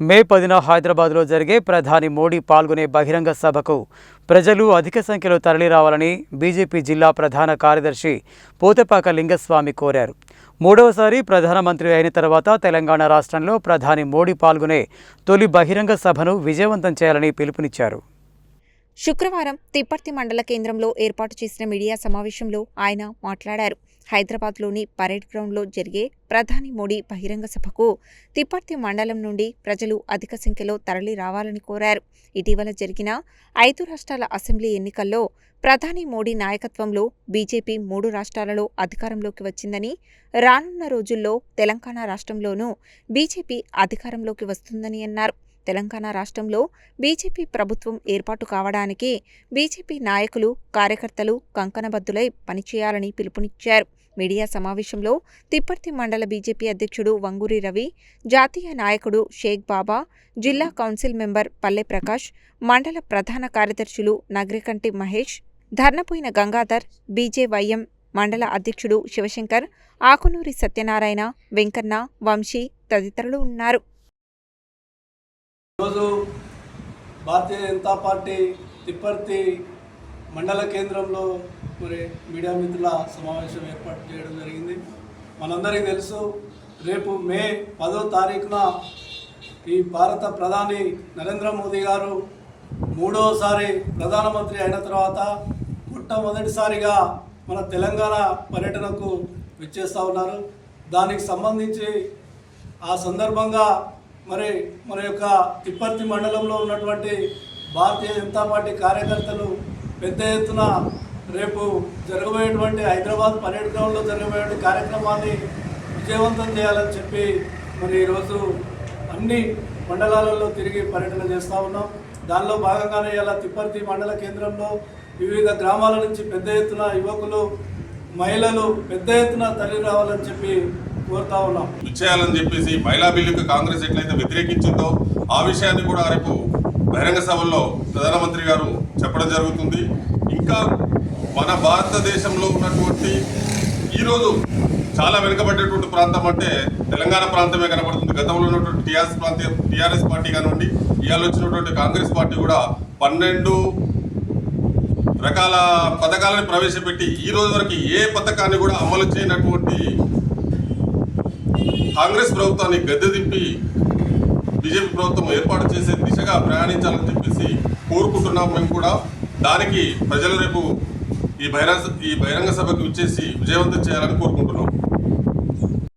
మే 10న హైదరాబాద్లో జరిగే ప్రధాని మోడీ పాల్గొనే బహిరంగ సభకు ప్రజలు అధిక సంఖ్యలో తరలిరావాలని బీజేపీ జిల్లా ప్రధాన కార్యదర్శి పోతపాక లింగస్వామి కోరారు. మూడవసారి ప్రధానమంత్రి అయిన తర్వాత తెలంగాణ రాష్ట్రంలో ప్రధాని మోడీ పాల్గొనే తొలి బహిరంగ సభను విజయవంతం చేయాలని పిలుపునిచ్చారు. శుక్రవారం తిప్పర్తి మండల కేంద్రంలో ఏర్పాటు చేసిన మీడియా సమావేశంలో ఆయన మాట్లాడారు. హైదరాబాద్లోని పరేడ్ గ్రౌండ్లో జరిగే ప్రధాని మోడీ బహిరంగ సభకు తిప్పర్తి మండలం నుండి ప్రజలు అధిక సంఖ్యలో తరలి రావాలని కోరారు. ఇటీవల జరిగిన 5 రాష్ట్రాల అసెంబ్లీ ఎన్నికల్లో ప్రధాని మోడీ నాయకత్వంలో బీజేపీ 3 రాష్ట్రాలలో అధికారంలోకి వచ్చిందని, రానున్న రోజుల్లో తెలంగాణ రాష్ట్రంలోనూ బీజేపీ అధికారంలోకి వస్తుందని అన్నారు. తెలంగాణ రాష్ట్రంలో బీజేపీ ప్రభుత్వం ఏర్పాటు కావడానికి బీజేపీ నాయకులు, కార్యకర్తలు కంకణబద్దులై పనిచేయాలని పిలుపునిచ్చారు. మీడియా సమావేశంలో తిప్పర్తి మండల బీజేపీ అధ్యక్షుడు వంగూరి రవి, జాతీయ నాయకుడు షేక్ బాబా, జిల్లా కౌన్సిల్ మెంబర్ పల్లె ప్రకాష్, మండల ప్రధాన కార్యదర్శులు నగరికంటి మహేష్, ధర్నపోయిన గంగాధర్, బీజేవైఎం మండల అధ్యక్షుడు శివశంకర్, ఆకునూరి సత్యనారాయణ, వెంకన్న, వంశీ తదితరులు ఉన్నారు. ఈరోజు భారతీయ జనతా పార్టీ తిప్పర్తి మండల కేంద్రంలో మరి మీడియా మిత్రుల సమావేశం ఏర్పాటు చేయడం జరిగింది. మనందరికీ తెలుసు, రేపు మే 10వ తారీఖున ఈ భారత ప్రధాని నరేంద్ర మోదీ గారు మూడవసారి ప్రధానమంత్రి అయిన తర్వాత మొట్టమొదటిసారిగా మన తెలంగాణ పర్యటనకు విచ్చేస్తూ ఉన్నారు. దానికి సంబంధించి ఆ సందర్భంగా మరి మన యొక్క తిప్పర్తి మండలంలో ఉన్నటువంటి భారతీయ జనతా పార్టీ కార్యకర్తలు పెద్ద ఎత్తున రేపు జరగబోయేటువంటి హైదరాబాద్ పరేడ్ గ్రౌండ్లో జరగబోయే కార్యక్రమాన్ని విజయవంతం చేయాలని చెప్పి మరి ఈరోజు అన్ని మండలాలలో తిరిగి పర్యటన చేస్తూ ఉన్నాం. దానిలో భాగంగానే ఇలా తిప్పర్తి మండల కేంద్రంలో వివిధ గ్రామాల నుంచి పెద్ద ఎత్తున యువకులు, మహిళలు పెద్ద ఎత్తున తరలి రావాలని చెప్పి కోరుతా ఉన్నాం. చేయాలని చెప్పేసి మహిళా బిల్లుకు కాంగ్రెస్ ఎట్లయితే వ్యతిరేకించిందో ఆ విషయాన్ని కూడా రేపు బహిరంగ సభల్లో ప్రధానమంత్రి గారు చెప్పడం జరుగుతుంది. ఇంకా మన భారతదేశంలో ఉన్నటువంటి ఈరోజు చాలా వెనుకబడేటువంటి ప్రాంతం అంటే తెలంగాణ ప్రాంతమే కనబడుతుంది. గతంలో ఉన్నటువంటి టీఆర్ఎస్ పార్టీ కానివ్వండి, ఇవాళ వచ్చినటువంటి కాంగ్రెస్ పార్టీ కూడా 12 రకాల పథకాలను ప్రవేశపెట్టి ఈ రోజు వరకు ఏ పథకాన్ని కూడా అమలు చేయనటువంటి కాంగ్రెస్ ప్రభుత్వాన్ని గద్దె దింపి బీజేపీ ప్రభుత్వం ఏర్పాటు చేసే దిశగా ప్రయాణించాలని చెప్పేసి కోరుకుంటున్నాం. మేము కూడా దానికి ప్రజలు రేపు ఈ బహిరంగ సభకు విచ్చేసి విజయవంతం చేయాలని కోరుకుంటున్నాం.